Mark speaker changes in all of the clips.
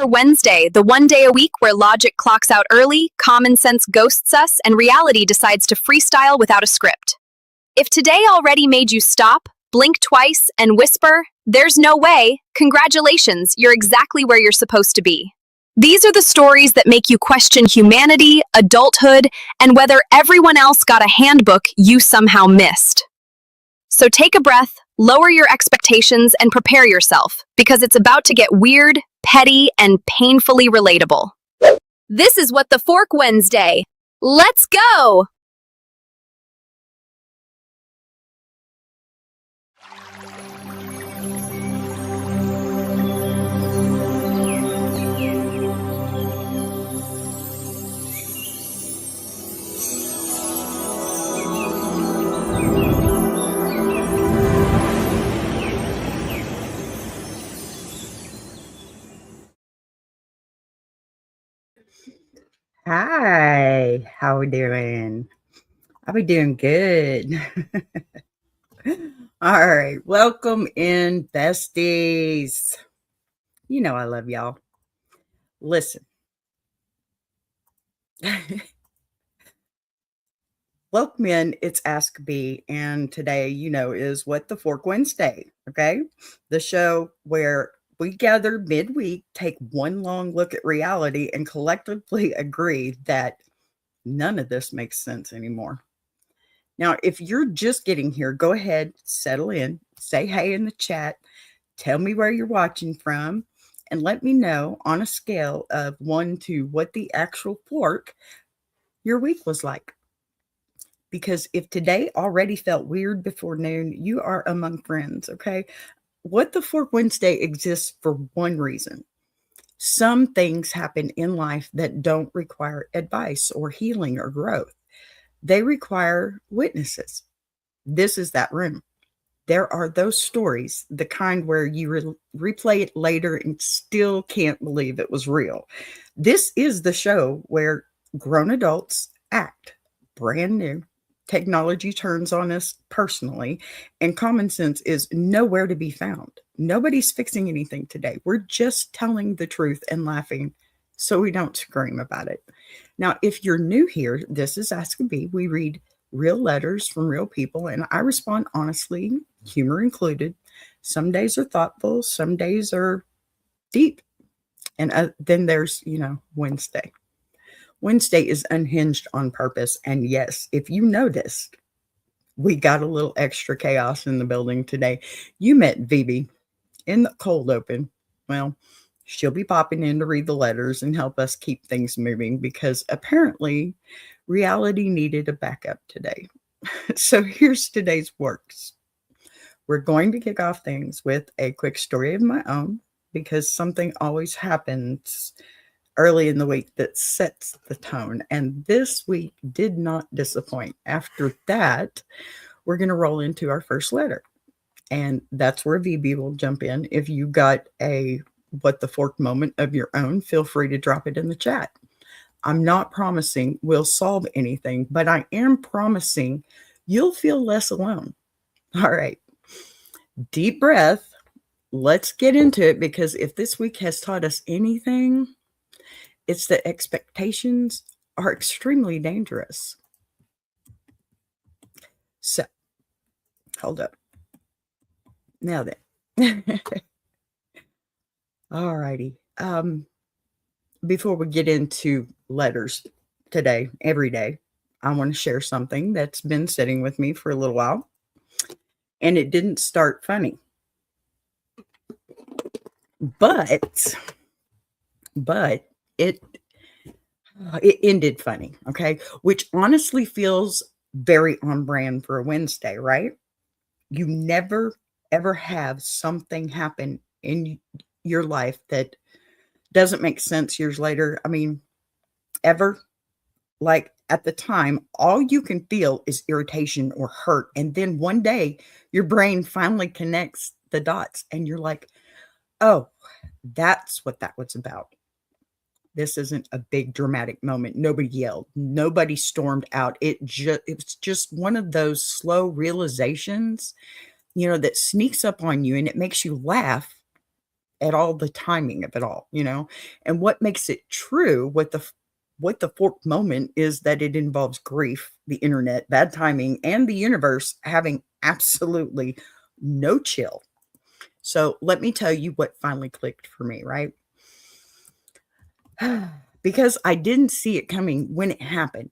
Speaker 1: Wednesday, the one day a week where logic clocks out early, common sense ghosts us, and reality decides to freestyle without a script. If today already made you stop, blink twice, and whisper, "There's no way," congratulations, you're exactly where you're supposed to be. These are the stories that make you question humanity, adulthood, and whether everyone else got a handbook you somehow missed. So take a breath, lower your expectations, and prepare yourself, because it's about to get weird, petty, and painfully relatable. This is What the Fork Wednesday. Let's go!
Speaker 2: Hi, how we doing? I'll be doing good. All right, welcome in, besties. You know I love y'all. Listen, welcome in. It's Ask B, and today, is What the Fork Wednesday. Okay, the show where we gather midweek, take one long look at reality, and collectively agree that none of this makes sense anymore. Now, if you're just getting here, go ahead, settle in, say hey in the chat, tell me where you're watching from, and let me know on a scale of 1 to what the actual fork your week was like. Because if today already felt weird before noon, you are among friends, okay? What the Fork Wednesday exists for one reason. Some things happen in life that don't require advice or healing or growth. They require witnesses. This is that room. There are those stories, the kind where you replay it later and still can't believe it was real. This is the show where grown adults act brand new. Technology turns on us personally, and common sense is nowhere to be found. Nobody's fixing anything today. We're just telling the truth and laughing so we don't scream about it. Now, if you're new here, this is Ask a Bee. We read real letters from real people, and I respond honestly, humor included. Some days are thoughtful, some days are deep. And then there's, Wednesday. Wednesday is unhinged on purpose. And yes, if you noticed, we got a little extra chaos in the building today. You met VB in the cold open. Well, she'll be popping in to read the letters and help us keep things moving because apparently reality needed a backup today. So here's today's works. We're going to kick off things with a quick story of my own because something always happens early in the week that sets the tone. And this week did not disappoint. After that, we're going to roll into our first letter. And that's where VB will jump in. If you got a What the Fork moment of your own, feel free to drop it in the chat. I'm not promising we'll solve anything, but I am promising you'll feel less alone. All right. Deep breath. Let's get into it because if this week has taught us anything, it's that expectations are extremely dangerous. So, hold up. Now then. All righty. Before we get into letters today, every day, I want to share something that's been sitting with me for a little while. And it didn't start funny. But it ended funny, okay? Which honestly feels very on brand for a Wednesday, right? You never, ever have something happen in your life that doesn't make sense years later. I mean, ever. Like at the time, all you can feel is irritation or hurt. And then one day, your brain finally connects the dots and you're like, oh, that's what that was about. This isn't a big dramatic moment. Nobody yelled. Nobody stormed out. It was just one of those slow realizations, that sneaks up on you and it makes you laugh at all the timing of it all, you know? And what makes it true, what the fork moment is that it involves grief, the internet, bad timing, and the universe having absolutely no chill. So let me tell you what finally clicked for me, right? Because I didn't see it coming when it happened,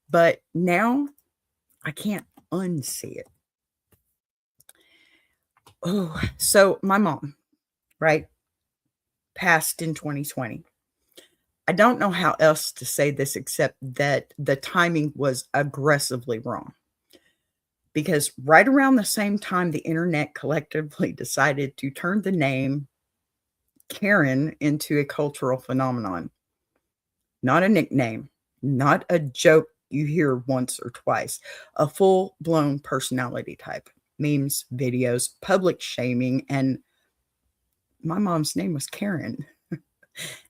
Speaker 2: but now I can't unsee it. Oh, so my mom, right, passed in 2020. I don't know how else to say this except that the timing was aggressively wrong. Because right around the same time the internet collectively decided to turn the name Karen into a cultural phenomenon, not a nickname, not a joke you hear once or twice, a full blown personality type, memes, videos, public shaming, and my mom's name was Karen.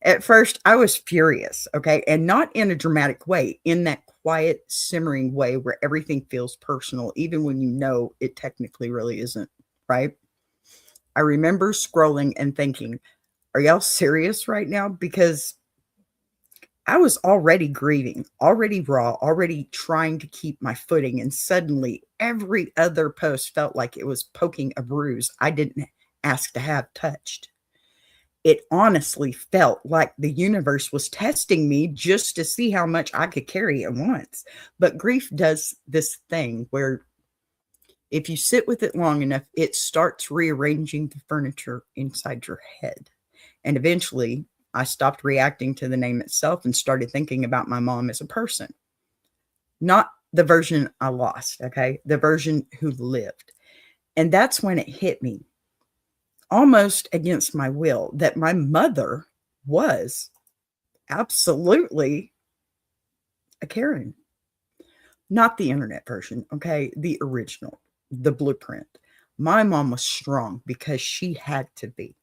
Speaker 2: At first, I was furious, okay, and not in a dramatic way, in that quiet, simmering way where everything feels personal, even when you know it technically really isn't, right? I remember scrolling and thinking, are y'all serious right now? Because I was already grieving, already raw, already trying to keep my footing. And suddenly every other post felt like it was poking a bruise I didn't ask to have touched. It honestly felt like the universe was testing me just to see how much I could carry at once. But grief does this thing where if you sit with it long enough, it starts rearranging the furniture inside your head. And eventually, I stopped reacting to the name itself and started thinking about my mom as a person, not the version I lost, okay? The version who lived. And that's when it hit me, almost against my will, that my mother was absolutely a Karen, not the internet version, okay? The original, the blueprint. My mom was strong because she had to be.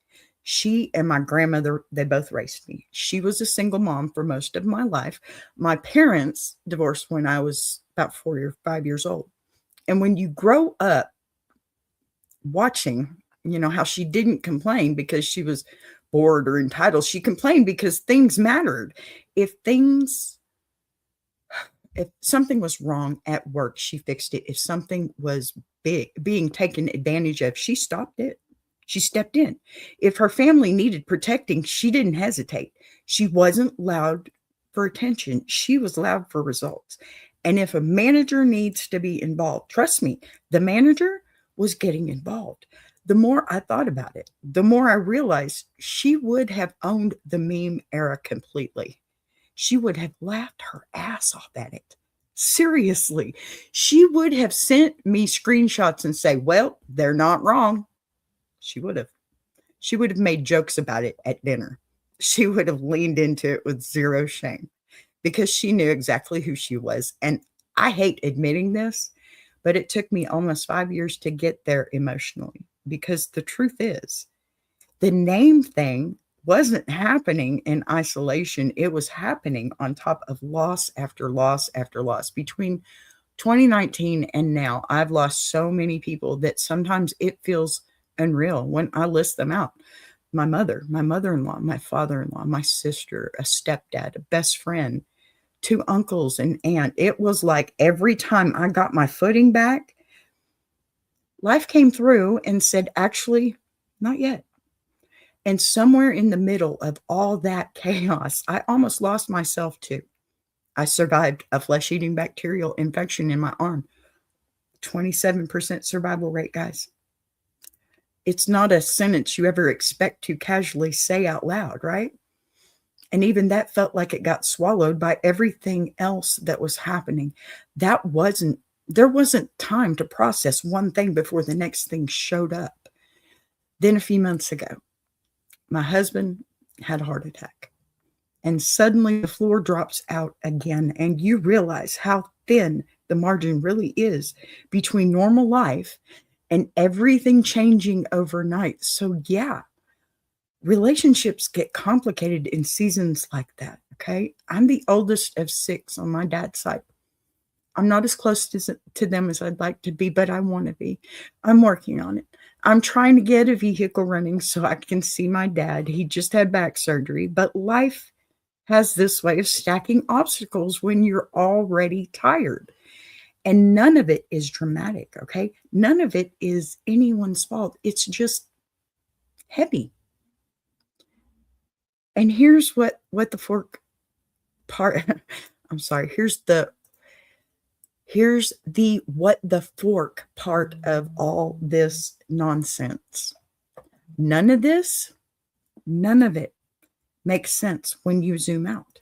Speaker 2: She and my grandmother, they both raised me. She was a single mom for most of my life. My parents divorced when I was about 4 or 5 years old. And when you grow up watching, you know, how she didn't complain because she was bored or entitled, she complained because things mattered. If things if something was wrong at work, she fixed it. If something was being taken advantage of, she stopped it. She stepped in. If her family needed protecting, she didn't hesitate. She wasn't loud for attention. She was loud for results. And if a manager needs to be involved, trust me, the manager was getting involved. The more I thought about it, the more I realized she would have owned the meme era completely. She would have laughed her ass off at it. Seriously, she would have sent me screenshots and say, well, they're not wrong. She would have. She would have made jokes about it at dinner. She would have leaned into it with zero shame because she knew exactly who she was. And I hate admitting this, but it took me almost 5 years to get there emotionally because the truth is, the name thing wasn't happening in isolation. It was happening on top of loss after loss after loss. Between 2019 and now, I've lost so many people that sometimes it feels unreal when I list them out. My mother, my mother-in-law, my father-in-law, my sister, a stepdad, a best friend, two uncles, and aunt. It was like every time I got my footing back, life came through and said, actually, not yet. And somewhere in the middle of all that chaos, I almost lost myself too. I survived a flesh-eating bacterial infection in my arm. 27% survival rate, guys. It's not a sentence you ever expect to casually say out loud, right? And even that felt like it got swallowed by everything else that was happening. There wasn't time to process one thing before the next thing showed up. Then a few months ago, my husband had a heart attack. And suddenly the floor drops out again, and you realize how thin the margin really is between normal life and everything changing overnight. So, yeah, relationships get complicated in seasons like that. Okay. I'm the oldest of 6 on my dad's side. I'm not as close to them as I'd like to be, but I want to be. I'm working on it. I'm trying to get a vehicle running so I can see my dad. He just had back surgery, but life has this way of stacking obstacles when you're already tired. And none of it is dramatic, okay? None of it is anyone's fault. It's just heavy. And here's what the fork part I'm sorry, here's the what the fork part of all this nonsense. None of it makes sense when you zoom out.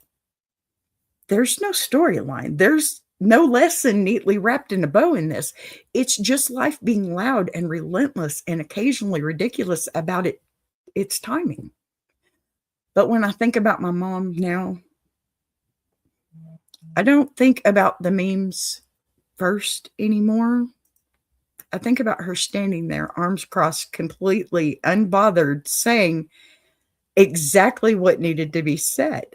Speaker 2: There's no storyline. There's no lesson neatly wrapped in a bow in this. It's just life being loud and relentless and occasionally ridiculous about its timing. But when I think about my mom now, I don't think about the memes first anymore. I think about her standing there, arms crossed, completely unbothered, saying exactly what needed to be said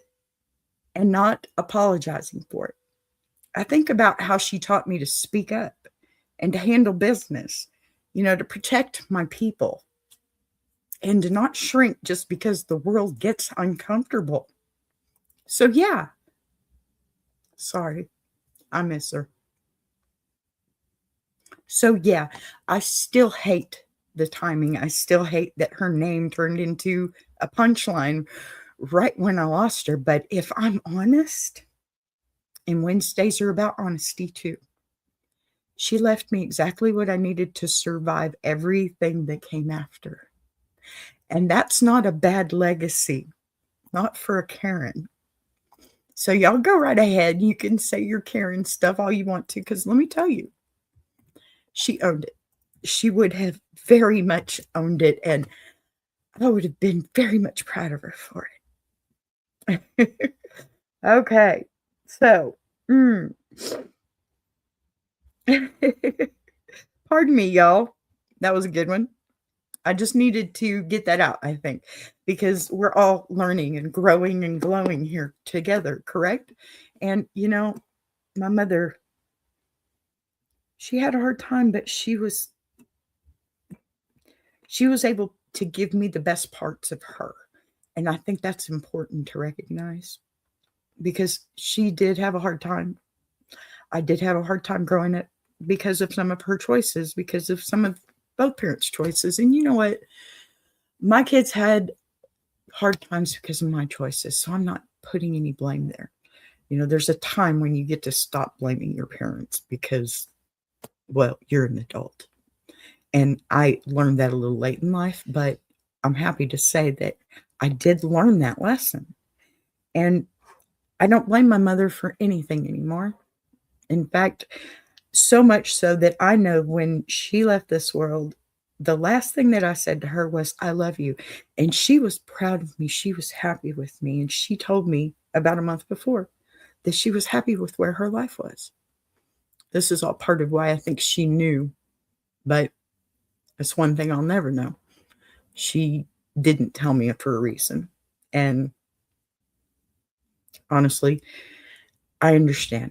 Speaker 2: and not apologizing for it. I think about how she taught me to speak up and to handle business, to protect my people and to not shrink just because the world gets uncomfortable. So, yeah, sorry, I miss her. So, yeah, I still hate the timing. I still hate that her name turned into a punchline right when I lost her. But if I'm honest, and Wednesdays are about honesty too, she left me exactly what I needed to survive everything that came after. And that's not a bad legacy, not for a Karen. So y'all go right ahead. You can say your Karen stuff all you want to, because let me tell you, she owned it. She would have very much owned it, and I would have been very much proud of her for it. Okay, so, pardon me, y'all. That was a good one. I just needed to get that out, I think, because we're all learning and growing and glowing here together, correct? And, my mother, she had a hard time, but she was able to give me the best parts of her. And I think that's important to recognize because she did have a hard time. I did have a hard time growing up because of some of her choices, because of some of both parents' choices. And you know what? My kids had hard times because of my choices. So I'm not putting any blame there. There's a time when you get to stop blaming your parents because, well, you're an adult. And I learned that a little late in life, but I'm happy to say that I did learn that lesson. And I don't blame my mother for anything anymore. In fact, so much so that I know when she left this world, the last thing that I said to her was, I love you. And she was proud of me. She was happy with me. And she told me about a month before that she was happy with where her life was. This is all part of why I think she knew, but it's one thing I'll never know. She didn't tell me for a reason. And honestly, I understand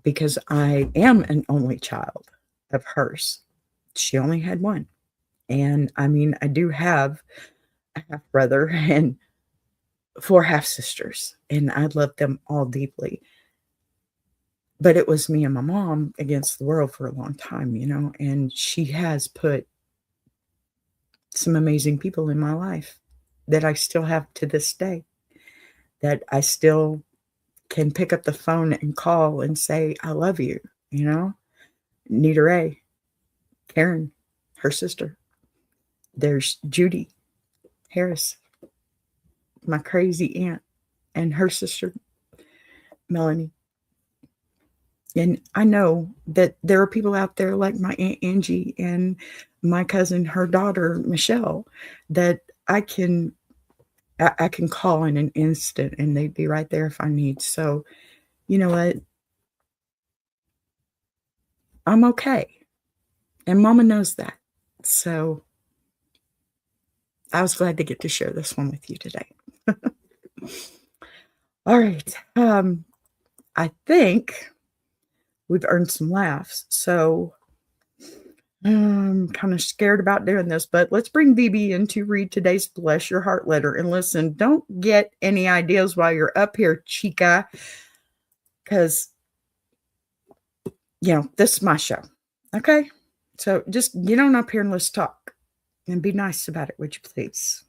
Speaker 2: because I am an only child of hers. She only had one. And I mean, I do have a half brother and 4 half sisters, and I love them all deeply. But it was me and my mom against the world for a long time, and she has put some amazing people in my life that I still have to this day, that I still can pick up the phone and call and say, I love you, Nita Ray, Karen, her sister. There's Judy Harris, my crazy aunt, and her sister, Melanie. And I know that there are people out there like my Aunt Angie and my cousin, her daughter, Michelle, that I can call in an instant and they'd be right there if I need. So, you know what? I'm okay. And Mama knows that. So I was glad to get to share this one with you today. All right. I think we've earned some laughs. So I'm kind of scared about doing this, but let's bring BB in to read today's Bless Your Heart letter. And listen, don't get any ideas while you're up here, chica, because, this is my show. Okay? So just get on up here and let's talk and be nice about it, would you please?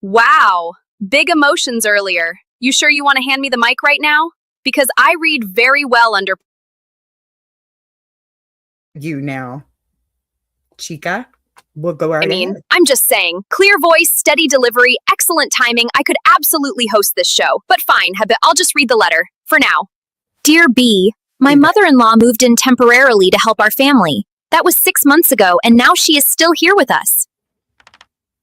Speaker 1: Wow, big emotions earlier. You sure you want to hand me the mic right now? Because I read very well under.
Speaker 2: You now, chica. We'll go right ahead.
Speaker 1: I'm just saying, clear voice, steady delivery, excellent timing. I could absolutely host this show. But fine, I'll just read the letter, for now. Dear B, my mother-in-law moved in temporarily to help our family. That was 6 months ago, and now she is still here with us.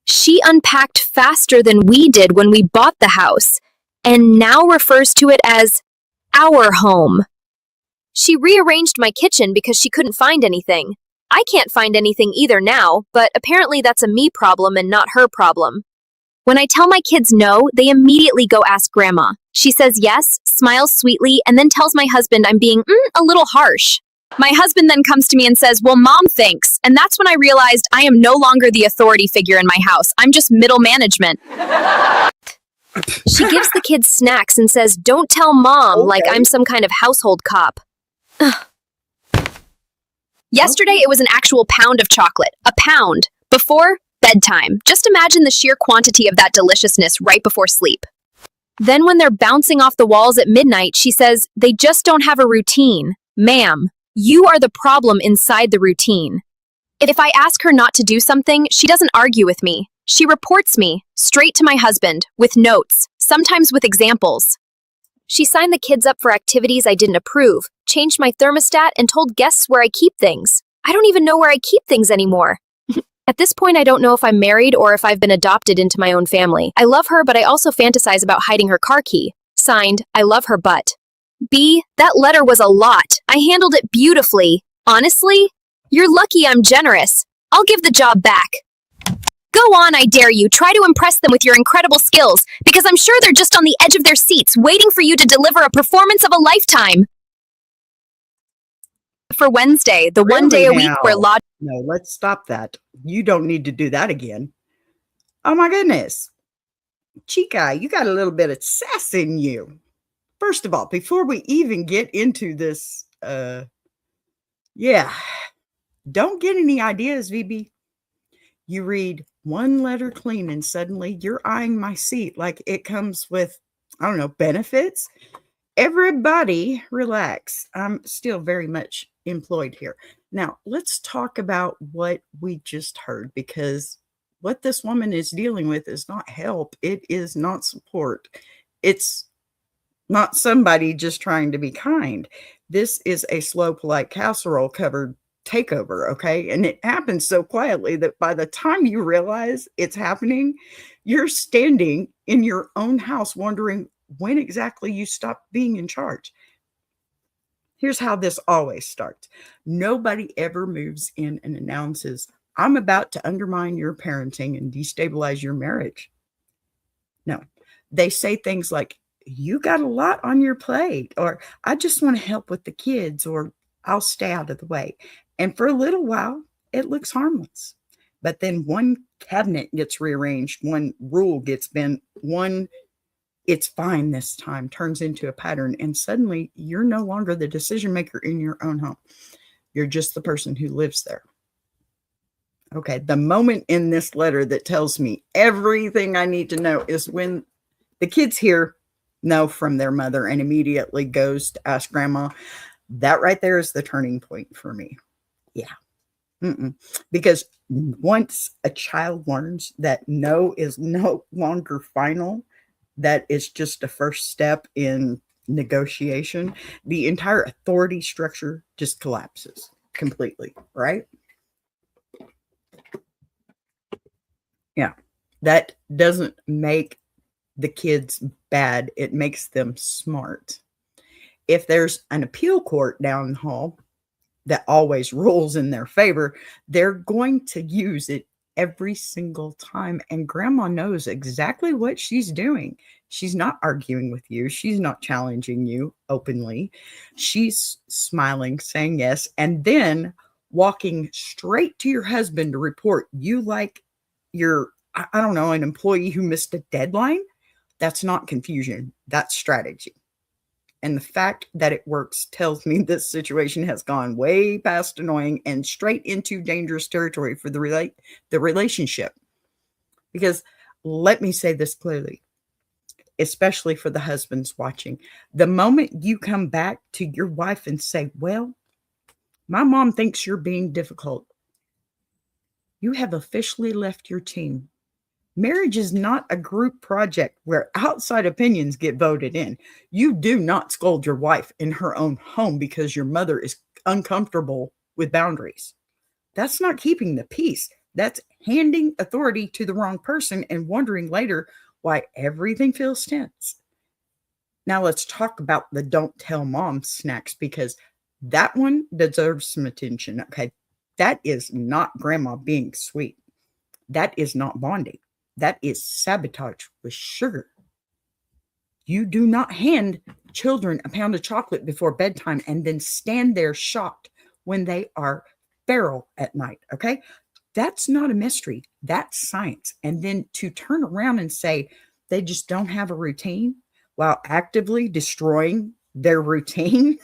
Speaker 1: She unpacked faster than we did when we bought the house, and now refers to it as our home. She rearranged my kitchen because she couldn't find anything. I can't find anything either now, but apparently that's a me problem and not her problem. When I tell my kids no, they immediately go ask Grandma. She says yes, smiles sweetly, and then tells my husband I'm being a little harsh. My husband then comes to me and says, well, Mom thinks. And that's when I realized I am no longer the authority figure in my house. I'm just middle management. She gives the kids snacks and says, don't tell Mom, like I'm some kind of household cop. Yesterday, it was an actual pound of chocolate. A pound. Before bedtime. Just imagine the sheer quantity of that deliciousness right before sleep. Then when they're bouncing off the walls at midnight, she says, they just don't have a routine. Ma'am, you are the problem inside the routine. If I ask her not to do something, she doesn't argue with me. She reports me, straight to my husband, with notes, sometimes with examples. She signed the kids up for activities I didn't approve, changed my thermostat, and told guests where I keep things. I don't even know where I keep things anymore. At this point, I don't know if I'm married or if I've been adopted into my own family. I love her, but I also fantasize about hiding her car key. Signed, I love her butt. B, that letter was a lot. I handled it beautifully. Honestly, you're lucky I'm generous. I'll give the job back. Go on, I dare you. Try to impress them with your incredible skills, because I'm sure they're just on the edge of their seats, waiting for you to deliver a performance of a lifetime. For Wednesday, the one day a week where
Speaker 2: No, let's stop that. You don't need to do that again. Oh my goodness. Chica, you got a little bit of sass in you. First of all, before we even get into this, don't get any ideas, VB. You read one letter clean and suddenly you're eyeing my seat like it comes with, I don't know, benefits. Everybody relax. I'm still very much employed here. Now, let's talk about what we just heard, because what this woman is dealing with is not help. It is not support. It's not somebody just trying to be kind. This is a slow, polite casserole covered takeover, okay? And it happens so quietly that by the time you realize it's happening, you're standing in your own house wondering when exactly you stopped being in charge. Here's how this always starts. Nobody ever moves in and announces, I'm about to undermine your parenting and destabilize your marriage. No, they say things like, you got a lot on your plate, or I just want to help with the kids, or I'll stay out of the way. And for a little while, it looks harmless. But then one cabinet gets rearranged, one rule gets bent, one it's fine this time turns into a pattern. And suddenly you're no longer the decision maker in your own home. You're just the person who lives there. Okay, the moment in this letter that tells me everything I need to know is when the kids hear no from their mother and immediately goes to ask Grandma. That right there is the turning point for me. Yeah. Because once a child learns that no is no longer final, that is just a first step in negotiation, the entire authority structure just collapses completely, right? Yeah. That doesn't make the kids bad. It makes them smart. If there's an appeal court down the hall that always rules in their favor, they're going to use it every single time. And Grandma knows exactly what she's doing. She's not arguing with you. She's not challenging you openly. She's smiling, saying yes. And then walking straight to your husband to report you like you're, I don't know, an employee who missed a deadline. That's not confusion. That's strategy. And the fact that it works tells me this situation has gone way past annoying and straight into dangerous territory for the relationship. Because let me say this clearly, especially for the husbands watching. The moment you come back to your wife and say, well, my mom thinks you're being difficult, you have officially left your team. Marriage is not a group project where outside opinions get voted in. You do not scold your wife in her own home because your mother is uncomfortable with boundaries. That's not keeping the peace. That's handing authority to the wrong person and wondering later why everything feels tense. Now let's talk about the don't tell mom snacks, because that one deserves some attention. Okay. That is not grandma being sweet. That is not bonding. That is sabotage with sugar. You do not hand children a pound of chocolate before bedtime and then stand there shocked when they are feral at night. Okay. That's not a mystery. That's science. And then to turn around and say they just don't have a routine while actively destroying their routine.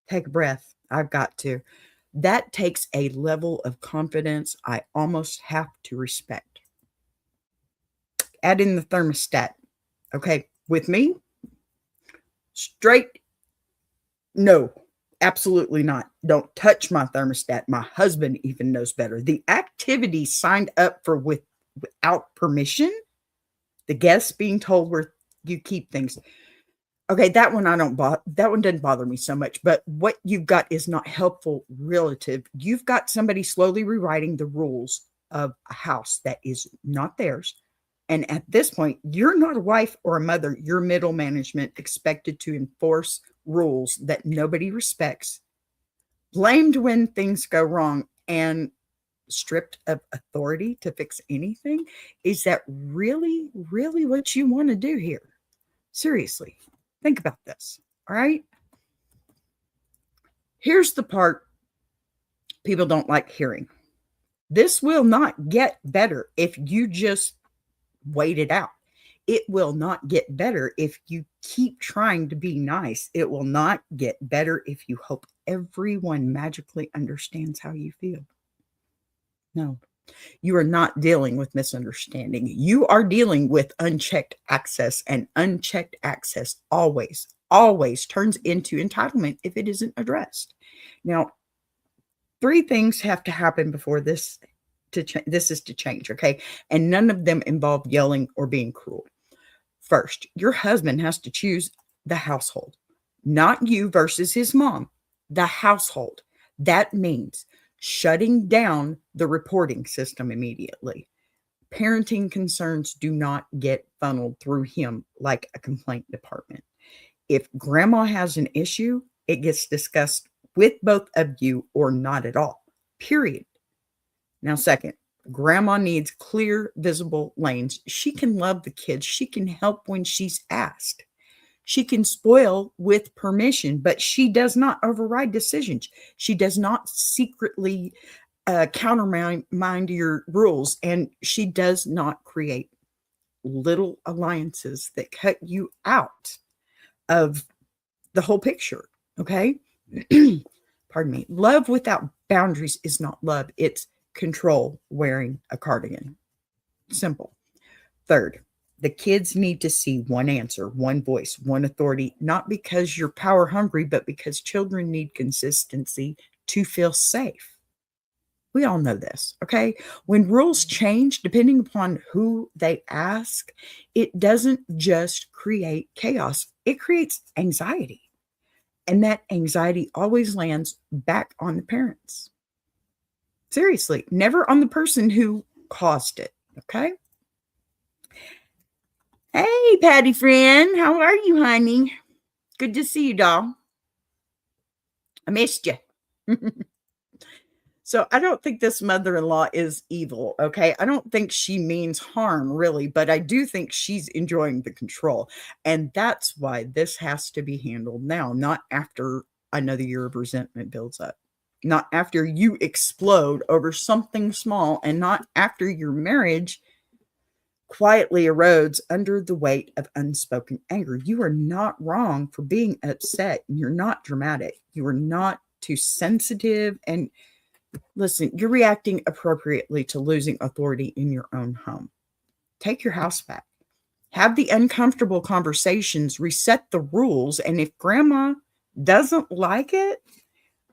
Speaker 2: Take a breath. I've got to. That takes a level of confidence I almost have to respect. Add in the thermostat. Okay, with me, straight, no, absolutely not. Don't touch my thermostat. My husband even knows better. The activity signed up for without permission, the guests being told where you keep things. Okay, that one that one doesn't bother me so much, but what you've got is not helpful relative. You've got somebody slowly rewriting the rules of a house that is not theirs. And at this point, you're not a wife or a mother. You're middle management expected to enforce rules that nobody respects, blamed when things go wrong, and stripped of authority to fix anything. Is that really, really what you want to do here? Seriously. Think about this, all right? Here's the part people don't like hearing. This will not get better if you just wait it out. It will not get better if you keep trying to be nice. It will not get better if you hope everyone magically understands how you feel. No. You are not dealing with misunderstanding. You are dealing with unchecked access, and unchecked access always, always turns into entitlement if it isn't addressed. Now, 3 things have to happen before this is to change, okay? And none of them involve yelling or being cruel. First, your husband has to choose the household, not you versus his mom, the household. That means shutting down the reporting system immediately. Parenting concerns do not get funneled through him like a complaint department. If grandma has an issue, it gets discussed with both of you or not at all, period. Now, second, grandma needs clear, visible lanes. She can love the kids. She can help when she's asked. She can spoil with permission, but she does not override decisions. She does not secretly countermand your rules, and she does not create little alliances that cut you out of the whole picture, okay? Pardon me. Love without boundaries is not love. It's control wearing a cardigan. Simple. Third, the kids need to see one answer, one voice, one authority, not because you're power hungry, but because children need consistency to feel safe. We all know this, okay? When rules change, depending upon who they ask, it doesn't just create chaos, it creates anxiety. And that anxiety always lands back on the parents. Seriously, never on the person who caused it, okay? Hey, Patty friend, how are you, honey? Good to see you, doll. I missed you. So I don't think this mother-in-law is evil, okay? I don't think she means harm, really, but I do think she's enjoying the control. And that's why this has to be handled now, not after another year of resentment builds up. Not after you explode over something small, and not after your marriage quietly erodes under the weight of unspoken anger. You are not wrong for being upset. You're not dramatic. You are not too sensitive. And listen, you're reacting appropriately to losing authority in your own home. Take your house back. Have the uncomfortable conversations, reset the rules. And if grandma doesn't like it,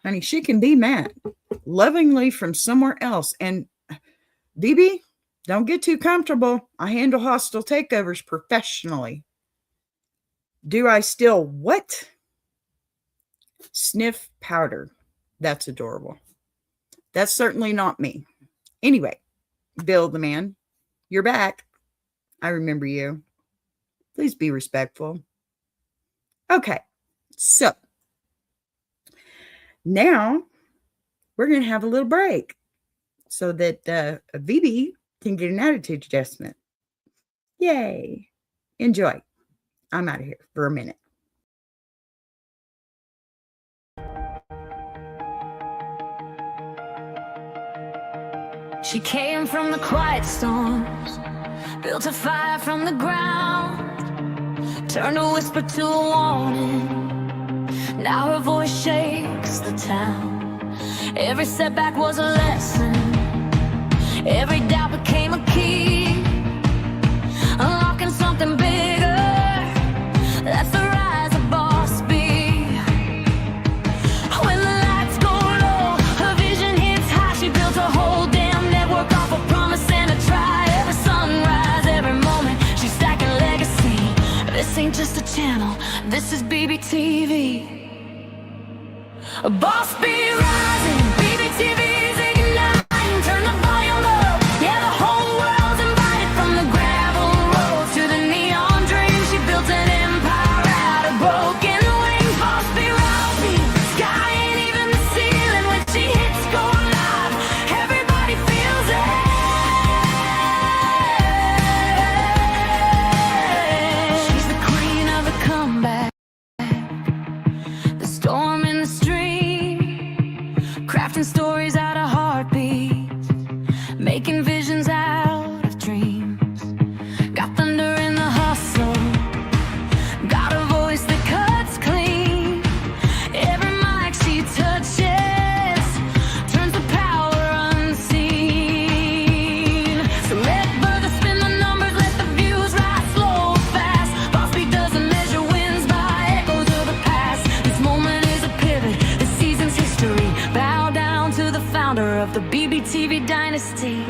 Speaker 2: honey, she can be mad lovingly from somewhere else. And BB, don't get too comfortable. I handle hostile takeovers professionally. Do I still what? Sniff powder. That's adorable. That's certainly not me. Anyway, Bill the man, you're back. I remember you. Please be respectful. Okay, so now we're going to have a little break so that VB can get an attitude adjustment. Yay. Enjoy. I'm out of here for a minute.
Speaker 3: She came from the quiet storms, built a fire from the ground, turned a whisper to a warning. Now her voice shakes the town. Every setback was a lesson. Every doubt became a key, unlocking something bigger. That's the rise of Boss B. When the lights go low, her vision hits high. She built a whole damn network off a promise and a try. Every sunrise, every moment, she's stacking legacy. This ain't just a channel, this is BBTV. Boss B rising, BBTV's igniting. Turn the volume up, yeah, the whole world's invited. From the gravel road to the neon dream, she built an empire out of broken wings. Boss B rising, sky ain't even the ceiling. When she hits go live, everybody feels it. She's the queen of the comeback, the storm in the stream, crafting stories out of heartbeats, making visions out of dreams. Got thunder in the hustle, got a voice that cuts clean. Every mic she touches turns the power unseen. So let further spin the numbers, let the views rise slow or fast. Boss B doesn't measure wins by echoes of the past. This moment is a pivot, this season's history. Bow down to the founder of the BBTV dynasty.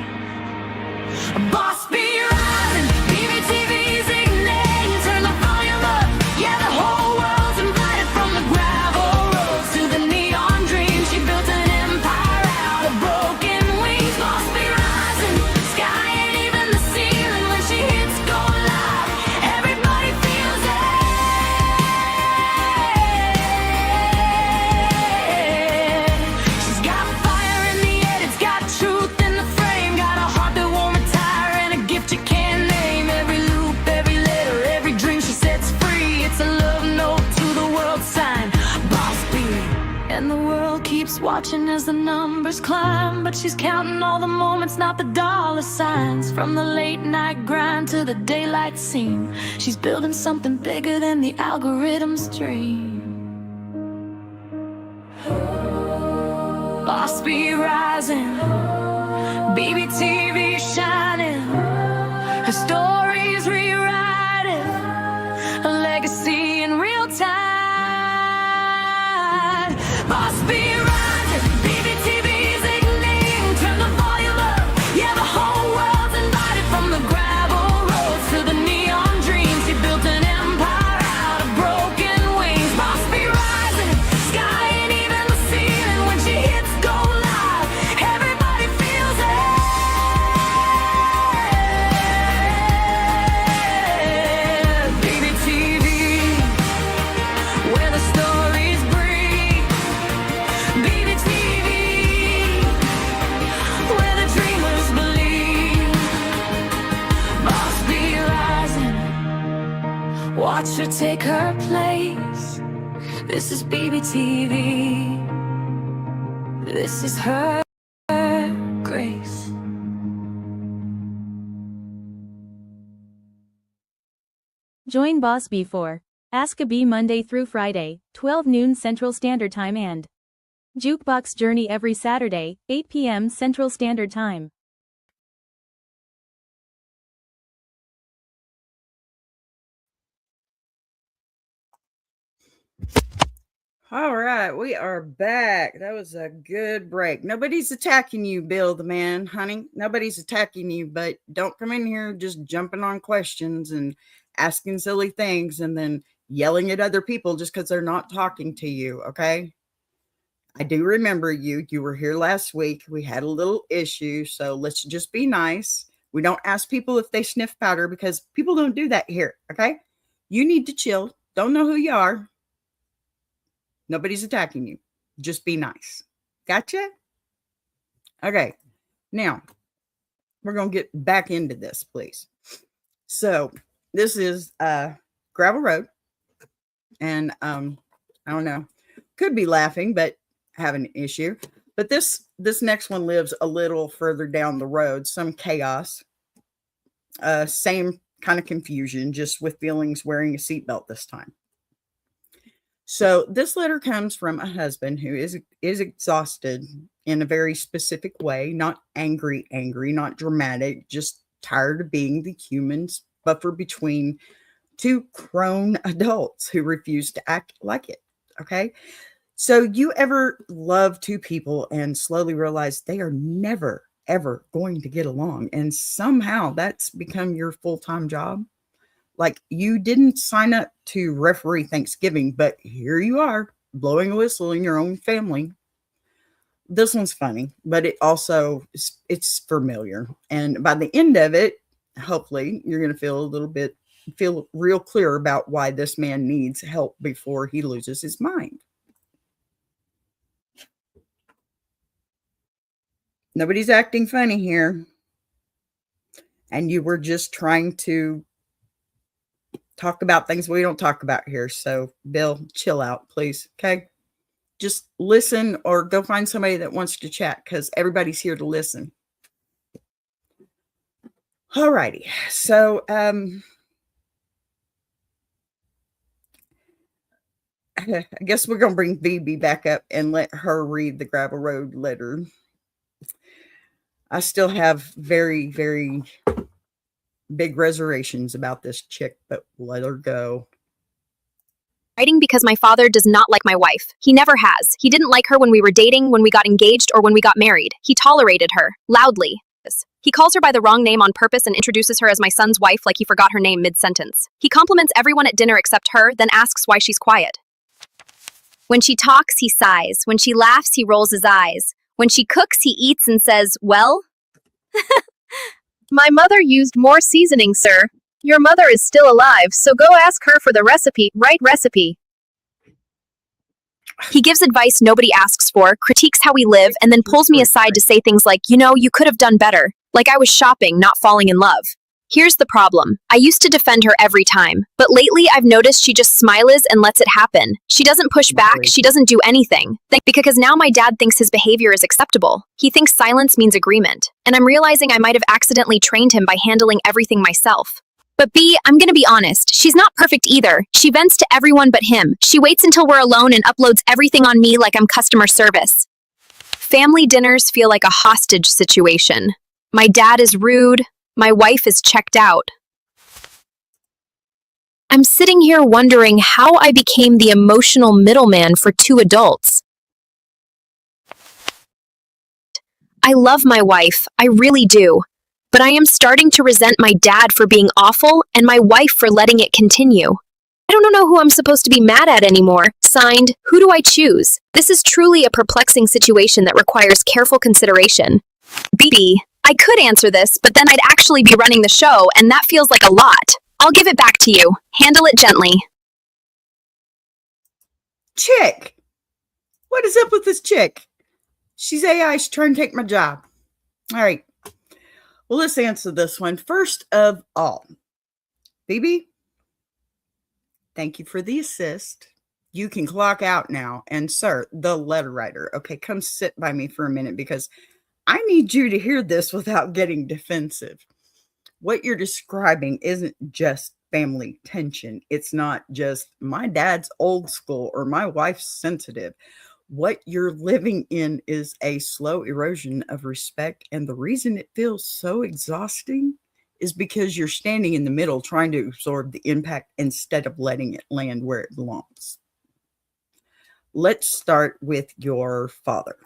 Speaker 3: Boss B rising, BBTV's igniting. Turn the volume up, yeah, the whole world's invited. From the gravel roads to the neon dream, she built an empire out of broken wings. Boss B rising, sky ain't even the ceiling. When she hits go live, everybody feels it. She's got fire in the head, it's got truth in the frame. Got a heart that won't retire and a gift you can't name. Every loop, every letter, every dream she sets free. It's a love note to the world sign, Boss B. And the world keeps watching as the numbers climb, but she's counting all the moments, not the dollar signs. From the late night grind to the daylight scene, she's building something bigger than the algorithm's dream. Boss B rising, BBTV shining. Her story's rewriting, a legacy in real time. Boss B rising, BBTV's igniting. Turn the volume up, yeah, the whole world's invited. From the gravel roads to the neon dream, she built an empire out of broken wings. Boss B rising, sky ain't even the ceiling. When she hits go live, everybody feels it. BBTV, where the stories breathe. BBTV, where the dreamers believe. Boss B rising, watch her take her place. This is BBTV. This is her grace.
Speaker 4: Join Boss B for Ask a Bee Monday through Friday, 12 noon Central Standard Time and Jukebox Journey every Saturday, 8 p.m. Central Standard Time.
Speaker 2: All right, we are back. That was a good break. Nobody's attacking you, Bill the man, honey. Nobody's attacking you, but don't come in here just jumping on questions and asking silly things and then yelling at other people just because they're not talking to you, okay? I do remember you. You were here last week. We had a little issue, so let's just be nice. We don't ask people if they sniff powder because people don't do that here, okay? You need to chill. Don't know who you are. Nobody's attacking you. Just be nice. Gotcha? Okay. Now, we're going to get back into this, please. So, this is gravel road. And I don't know. Could be laughing, but having an issue. But this next one lives a little further down the road. Some chaos. Same kind of confusion, just with feelings wearing a seatbelt this time. So this letter comes from a husband who is exhausted in a very specific way, not angry, not dramatic, just tired of being the human buffer between two grown adults who refuse to act like it. Okay. So you ever love two people and slowly realize they are never, ever going to get along, and somehow that's become your full-time job? Like, you didn't sign up to referee Thanksgiving, but here you are blowing a whistle in your own family. This one's funny, but it also, it's familiar. And by the end of it, hopefully you're going to feel real clear about why this man needs help before he loses his mind. Nobody's acting funny here. And you were just trying to talk about things we don't talk about here. So, Bill, chill out, please. Okay. Just listen or go find somebody that wants to chat, because everybody's here to listen. All righty. So, I guess we're going to bring BB back up and let her read the gravel road letter. I still have very, very big reservations about this chick, but let her go.
Speaker 1: Writing because my father does not like my wife. He never has. He didn't like her when we were dating, when we got engaged, or when we got married. He tolerated her. Loudly. He calls her by the wrong name on purpose and introduces her as my son's wife like he forgot her name mid-sentence. He compliments everyone at dinner except her, then asks why she's quiet. When she talks, he sighs. When she laughs, he rolls his eyes. When she cooks, he eats and says, "Well?" My mother used more seasoning, sir. Your mother is still alive, so go ask her for the recipe, right recipe. He gives advice nobody asks for, critiques how we live, and then pulls me aside to say things like, you could have done better. Like I was shopping, not falling in love. Here's the problem. I used to defend her every time, but lately I've noticed she just smiles and lets it happen. She doesn't push back, she doesn't do anything. Because now my dad thinks his behavior is acceptable. He thinks silence means agreement. And I'm realizing I might have accidentally trained him by handling everything myself. But B, I'm gonna be honest, she's not perfect either. She vents to everyone but him. She waits until we're alone and uploads everything on me like I'm customer service. Family dinners feel like a hostage situation. My dad is rude. My wife is checked out. I'm sitting here wondering how I became the emotional middleman for two adults. I love my wife, I really do. But I am starting to resent my dad for being awful and my wife for letting it continue. I don't know who I'm supposed to be mad at anymore. Signed, who do I choose? This is truly a perplexing situation that requires careful consideration. BB, I could answer this, but then I'd actually be running the show, and that feels like a lot. I'll give it back to you. Handle it gently.
Speaker 2: Chick! What is up with this chick? She's AI. She's trying to take my job. All right. Well, let's answer this one. First of all, BB, thank you for the assist. You can clock out now. And sir, the letter writer, okay, come sit by me for a minute because I need you to hear this without getting defensive. What you're describing isn't just family tension. It's not just my dad's old school or my wife's sensitive. What you're living in is a slow erosion of respect. And the reason it feels so exhausting is because you're standing in the middle trying to absorb the impact instead of letting it land where it belongs. Let's start with your father.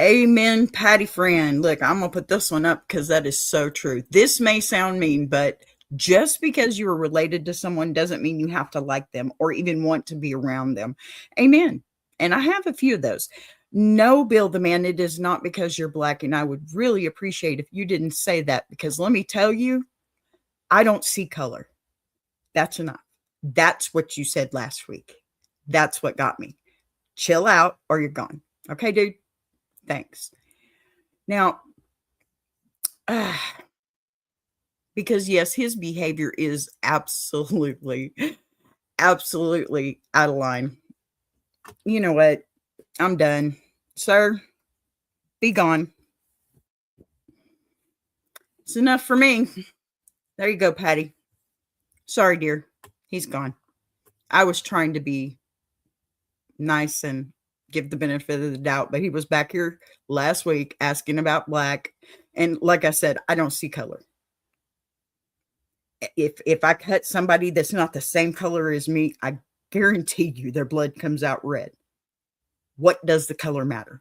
Speaker 2: Amen, Patty Fran. Look, I'm going to put this one up because that is so true. This may sound mean, but just because you are related to someone doesn't mean you have to like them or even want to be around them. Amen. And I have a few of those. No, Bill the man, it is not because you're Black. And I would really appreciate if you didn't say that, because let me tell you, I don't see color. That's enough. That's what you said last week. That's what got me. Chill out or you're gone. Okay, dude? Thanks. Now, because yes, his behavior is absolutely out of line. You know what? I'm done. Sir, be gone. It's enough for me. There you go, Patty. Sorry, dear. He's gone. I was trying to be nice and give the benefit of the doubt, but he was back here last week asking about Black. And like I said, I don't see color. If I cut somebody that's not the same color as me, I guarantee you their blood comes out red. What does the color matter?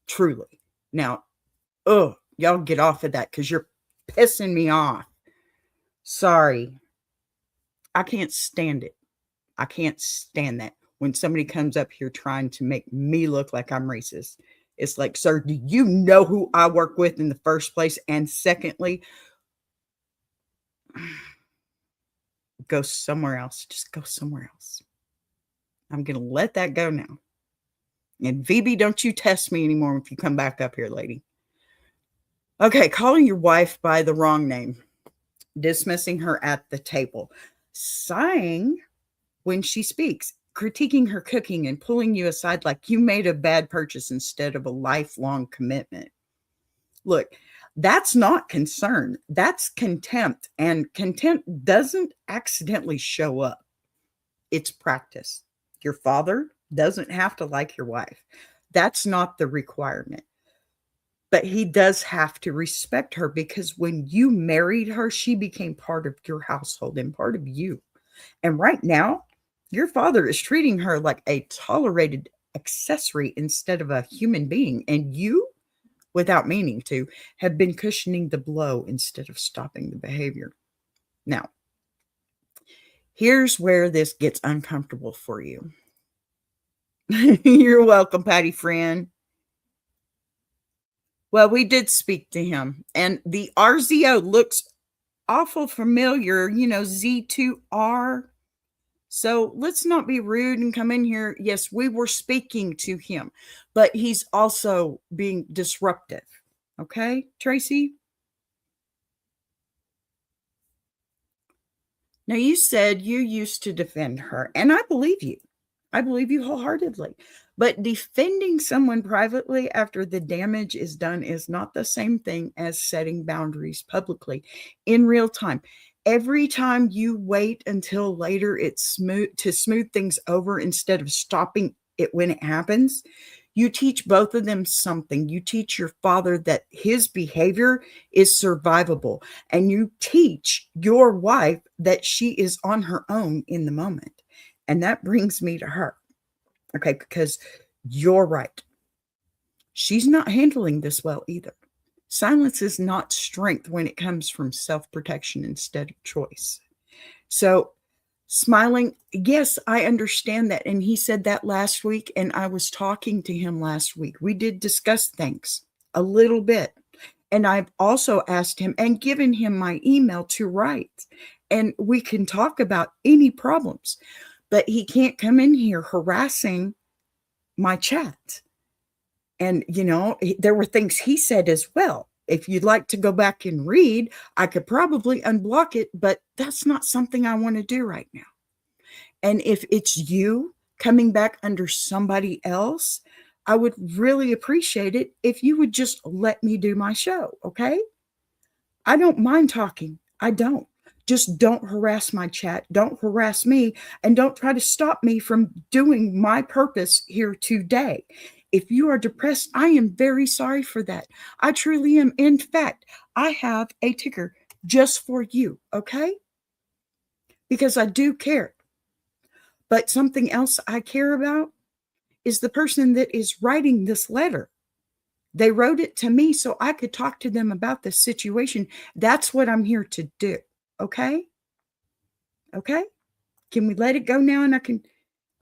Speaker 2: Truly. Now, y'all get off of that because you're pissing me off. Sorry. I can't stand it. I can't stand that. When somebody comes up here trying to make me look like I'm racist. It's like, sir, do you know who I work with in the first place? And secondly, go somewhere else. Just go somewhere else. I'm going to let that go now. And VB, don't you test me anymore if you come back up here, lady. Okay, calling your wife by the wrong name. Dismissing her at the table. Sighing when she speaks. Critiquing her cooking and pulling you aside like you made a bad purchase instead of a lifelong commitment. Look, that's not concern. That's contempt. And contempt doesn't accidentally show up. It's practice. Your father doesn't have to like your wife. That's not the requirement. But he does have to respect her because when you married her, she became part of your household and part of you. And right now, your father is treating her like a tolerated accessory instead of a human being. And you, without meaning to, have been cushioning the blow instead of stopping the behavior. Now, here's where this gets uncomfortable for you. You're welcome, Patty Fran. Well, we did speak to him, and the RZO looks awful familiar, Z2R. So let's not be rude and come in here. Yes, we were speaking to him, but he's also being disruptive. Okay, Tracy? Now, you said you used to defend her, and I believe you. I believe you wholeheartedly. But defending someone privately after the damage is done is not the same thing as setting boundaries publicly in real time. Every time you wait until later to smooth things over instead of stopping it when it happens, you teach both of them something. You teach your father that his behavior is survivable, and you teach your wife that she is on her own in the moment. And that brings me to her. Okay, because you're right. She's not handling this well either. Silence is not strength when it comes from self-protection instead of choice. So smiling, yes, I understand that. And he said that last week, and I was talking to him last week. We did discuss things a little bit. And I've also asked him and given him my email to write. And we can talk about any problems. But he can't come in here harassing my chat. And, there were things he said as well If you'd like to go back and read, I could probably unblock it, but that's not something I want to do right now. And if it's you coming back under somebody else, I would really appreciate it if you would just let me do my show, okay? I don't mind talking. I don't. Just don't harass my chat. Don't harass me. And don't try to stop me from doing my purpose here today. If you are depressed, I am very sorry for that. I truly am. In fact, I have a ticker just for you, okay? Because I do care. But something else I care about is the person that is writing this letter. They wrote it to me so I could talk to them about this situation. That's what I'm here to do. Okay? Okay? Can we let it go now? And I can,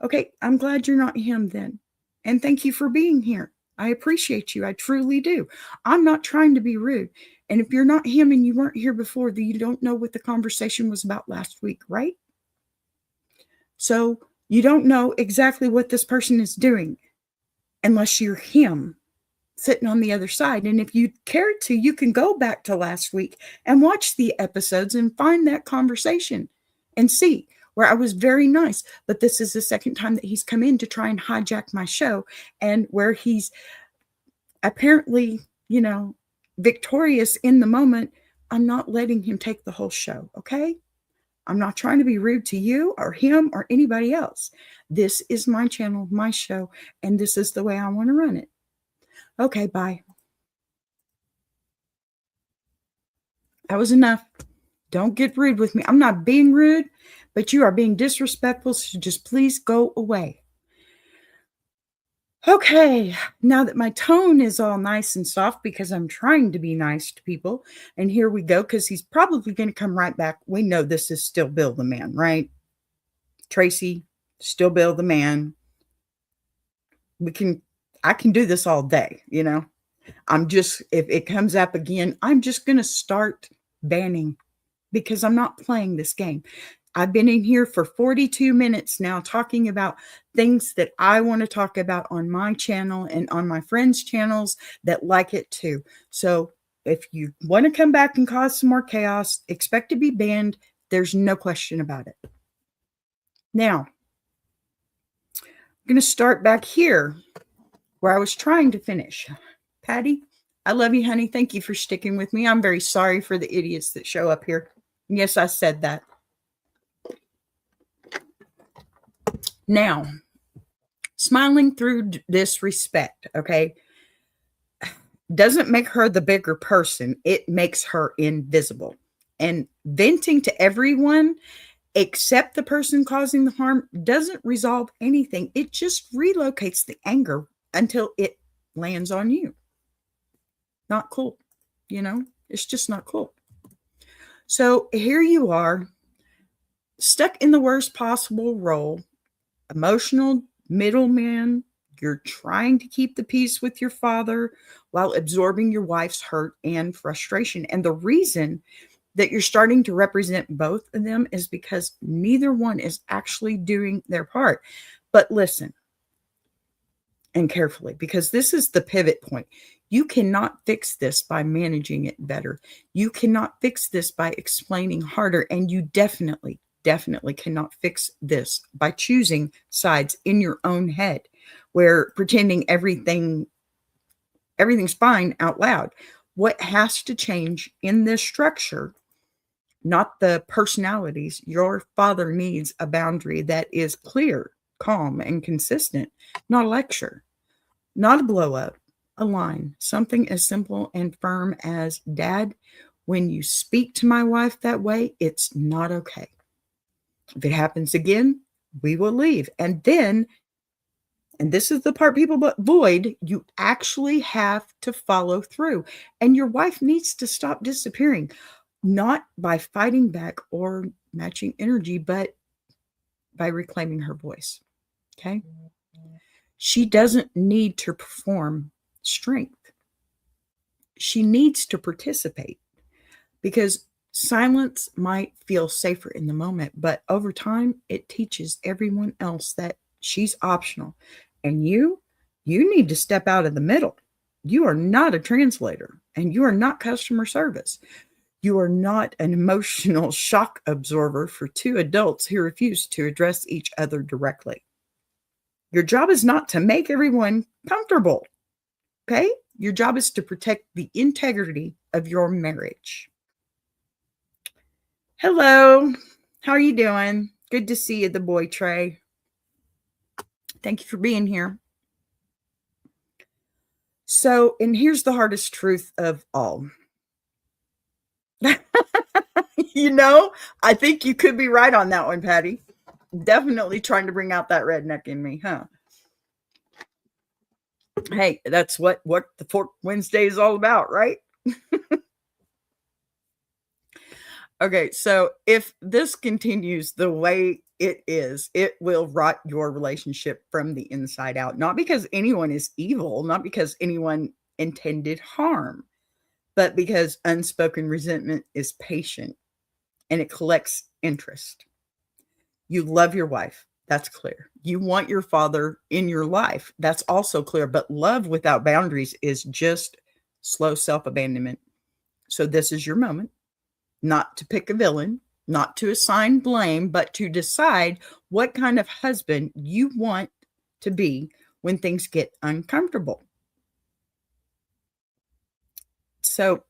Speaker 2: okay, I'm glad you're not him then. And thank you for being here. I appreciate you. I truly do. I'm not trying to be rude. And if you're not him and you weren't here before, then you don't know what the conversation was about last week, right? So you don't know exactly what this person is doing unless you're him sitting on the other side. And if you care to, you can go back to last week and watch the episodes and find that conversation and see where I was very nice. But this is the second time that he's come in to try and hijack my show, and where he's apparently, victorious in the moment. I'm not letting him take the whole show. Okay. I'm not trying to be rude to you or him or anybody else. This is my channel, my show, and this is the way I want to run it. Okay, bye. That was enough. Don't get rude with me. I'm not being rude, but you are being disrespectful, so just please go away. Okay, now that my tone is all nice and soft because I'm trying to be nice to people, and here we go, because he's probably going to come right back. We know this is still Bill the Man, right? Tracy, still Bill the Man. I can do this all day, if it comes up again, I'm just going to start banning, because I'm not playing this game. I've been in here for 42 minutes now talking about things that I want to talk about on my channel and on my friends' channels that like it too. So if you want to come back and cause some more chaos, expect to be banned. There's no question about it. Now, I'm going to start back here where I was trying to finish. Patty, I love you, honey. Thank you for sticking with me. I'm very sorry for the idiots that show up here. Yes, I said that. Now, smiling through disrespect, okay, doesn't make her the bigger person. It makes her invisible. And venting to everyone except the person causing the harm doesn't resolve anything. It just relocates the anger until it lands on you. Not cool. It's just not cool. So here you are, stuck in the worst possible role, emotional middleman. You're trying to keep the peace with your father while absorbing your wife's hurt and frustration. And the reason that you're starting to represent both of them is because neither one is actually doing their part. But listen, and carefully, because this is the pivot point. You cannot fix this by managing it better. You cannot fix this by explaining harder. And you definitely cannot fix this by choosing sides in your own head, where pretending everything's fine out loud. What has to change in this structure, not the personalities. Your father needs a boundary that is clear, calm, and consistent, not a lecture, not a blow up, a line, something as simple and firm as, Dad, when you speak to my wife that way, it's not okay. If it happens again, we will leave. And then, and this is the part people avoid, you actually have to follow through. And your wife needs to stop disappearing, not by fighting back or matching energy, but by reclaiming her voice. Okay? She doesn't need to perform strength. She needs to participate, because silence might feel safer in the moment, but over time, it teaches everyone else that she's optional. And you need to step out of the middle. You are not a translator, and you are not customer service. You are not an emotional shock absorber for two adults who refuse to address each other directly. Your job is not to make everyone comfortable, okay? Your job is to protect the integrity of your marriage. Hello, how are you doing? Good to see you, the boy Trey. Thank you for being here. So, and here's the hardest truth of all. I think you could be right on that one, Patty. Definitely trying to bring out that redneck in me, huh? Hey, that's what the Fork Wednesday is all about, right? Okay, so if this continues the way it is, it will rot your relationship from the inside out. Not because anyone is evil, not because anyone intended harm, but because unspoken resentment is patient and it collects interest. You love your wife. That's clear. You want your father in your life. That's also clear. But love without boundaries is just slow self-abandonment. So this is your moment, not to pick a villain, not to assign blame, but to decide what kind of husband you want to be when things get uncomfortable. So,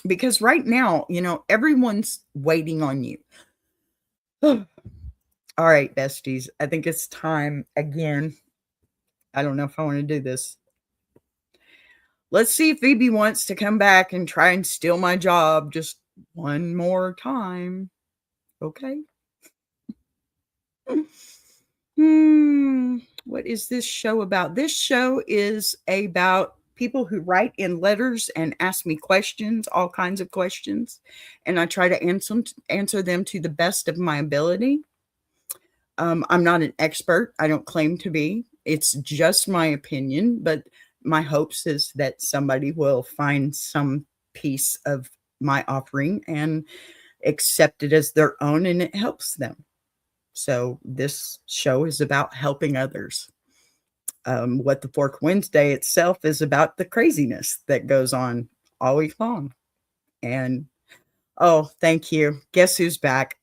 Speaker 2: because right now, everyone's waiting on you. All right, besties, I think it's time again. I don't know if I want to do this. Let's see if Phoebe wants to come back and try and steal my job just one more time. Okay. What is this show about? This show is about people who write in letters and ask me questions, all kinds of questions, and I try to answer them to the best of my ability. I'm not an expert. I don't claim to be. It's just my opinion, but my hopes is that somebody will find some piece of my offering and accept it as their own, and it helps them. So this show is about helping others. What the Fork Wednesday itself is about the craziness that goes on all week long. And, oh, thank you. Guess who's back?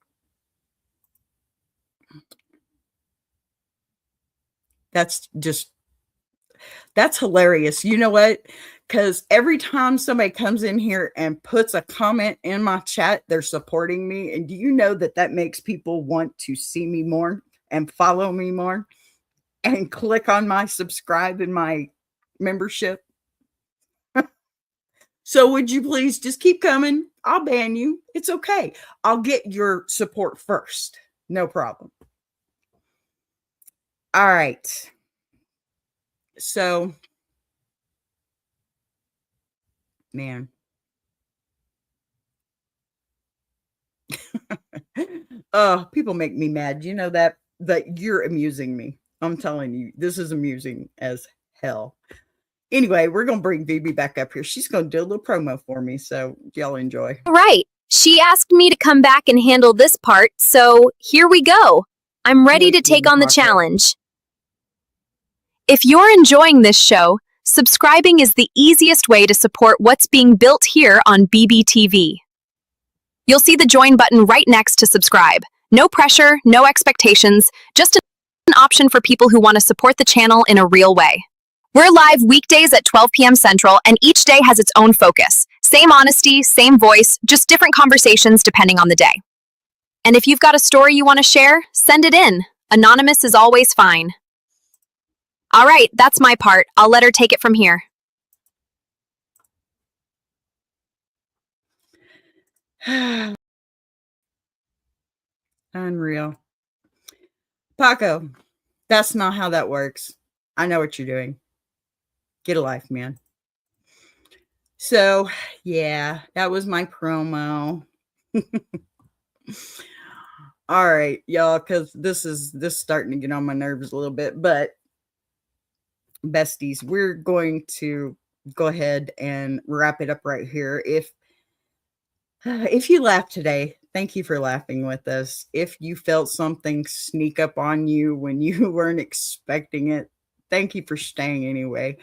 Speaker 2: That's hilarious. You know what? Because every time somebody comes in here and puts a comment in my chat, they're supporting me. And do you know that makes people want to see me more and follow me more and click on my subscribe and my membership? So would you please just keep coming? I'll ban you. It's okay. I'll get your support first. No problem. All right. So, man. People make me mad. You know that you're amusing me. I'm telling you, this is amusing as hell. Anyway, we're going to bring Phoebe back up here. She's going to do a little promo for me, so y'all enjoy.
Speaker 1: All right. She asked me to come back and handle this part, so here we go. I'm ready to take on the challenge. If you're enjoying this show, subscribing is the easiest way to support what's being built here on BBTV. You'll see the join button right next to subscribe. No pressure, no expectations, just an option for people who want to support the channel in a real way. We're live weekdays at 12 p.m. Central, and each day has its own focus. Same honesty, same voice, just different conversations depending on the day. And if you've got a story you want to share, send it in. Anonymous is always fine. All right, that's my part. I'll let her take it from here.
Speaker 2: Unreal. Paco, that's not how that works. I know what you're doing. Get a life, man. So, yeah, that was my promo. All right, y'all, because this starting to get on my nerves a little bit, but besties, we're going to go ahead and wrap it up right here. If you laughed today, thank you for laughing with us. If you felt something sneak up on you when you weren't expecting it, thank you for staying anyway.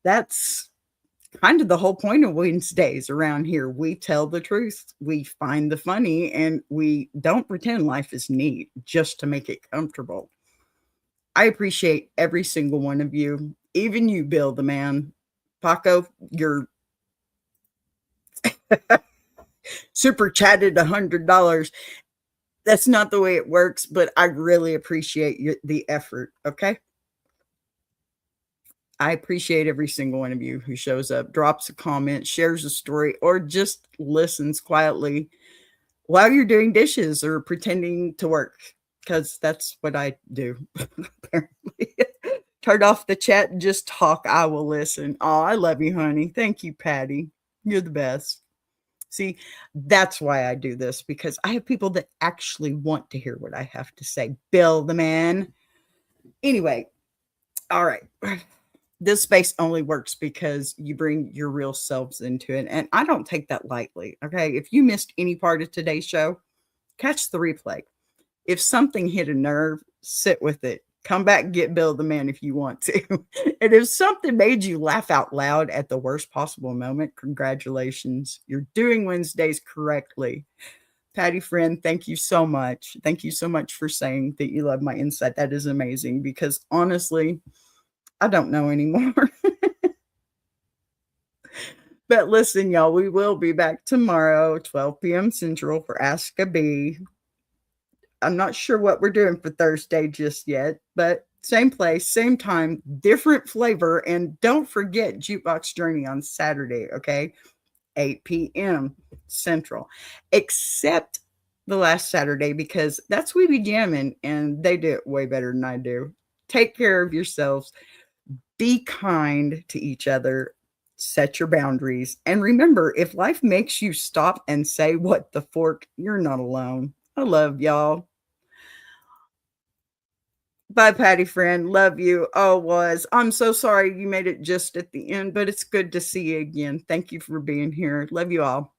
Speaker 2: That's kind of the whole point of Wednesdays around here. We tell the truth, we find the funny, and we don't pretend life is neat just to make it comfortable. I appreciate every single one of you, even you, Bill the man. Paco, you're super chatted $100. That's not the way it works, but I really appreciate the effort. Okay. I appreciate every single one of you who shows up, drops a comment, shares a story, or just listens quietly while you're doing dishes or pretending to work, because that's what I do, apparently. Turn off the chat and just talk. I will listen. Oh, I love you, honey. Thank you, Patty. You're the best. See, that's why I do this, because I have people that actually want to hear what I have to say. Bill the man. Anyway, all right. This space only works because you bring your real selves into it. And I don't take that lightly. Okay. If you missed any part of today's show, catch the replay. If something hit a nerve, sit with it. Come back and get Bill the man if you want to. And if something made you laugh out loud at the worst possible moment, congratulations. You're doing Wednesdays correctly. Patty friend, thank you so much. Thank you so much for saying that you love my insight. That is amazing, because honestly, I don't know anymore. But listen, y'all, we will be back tomorrow, 12 p.m. Central, for Ask a Bee. I'm not sure what we're doing for Thursday just yet, but same place, same time, different flavor. And don't forget Jukebox Journey on Saturday, okay? 8 p.m. Central, except the last Saturday, because that's We Be Jamming, and they do it way better than I do. Take care of yourselves. Be kind to each other. Set your boundaries. And remember, if life makes you stop and say, "What the fork?" you're not alone. I love y'all. Bye, Patty friend. Love you. Oh, I'm so sorry you made it just at the end, but it's good to see you again. Thank you for being here. Love you all.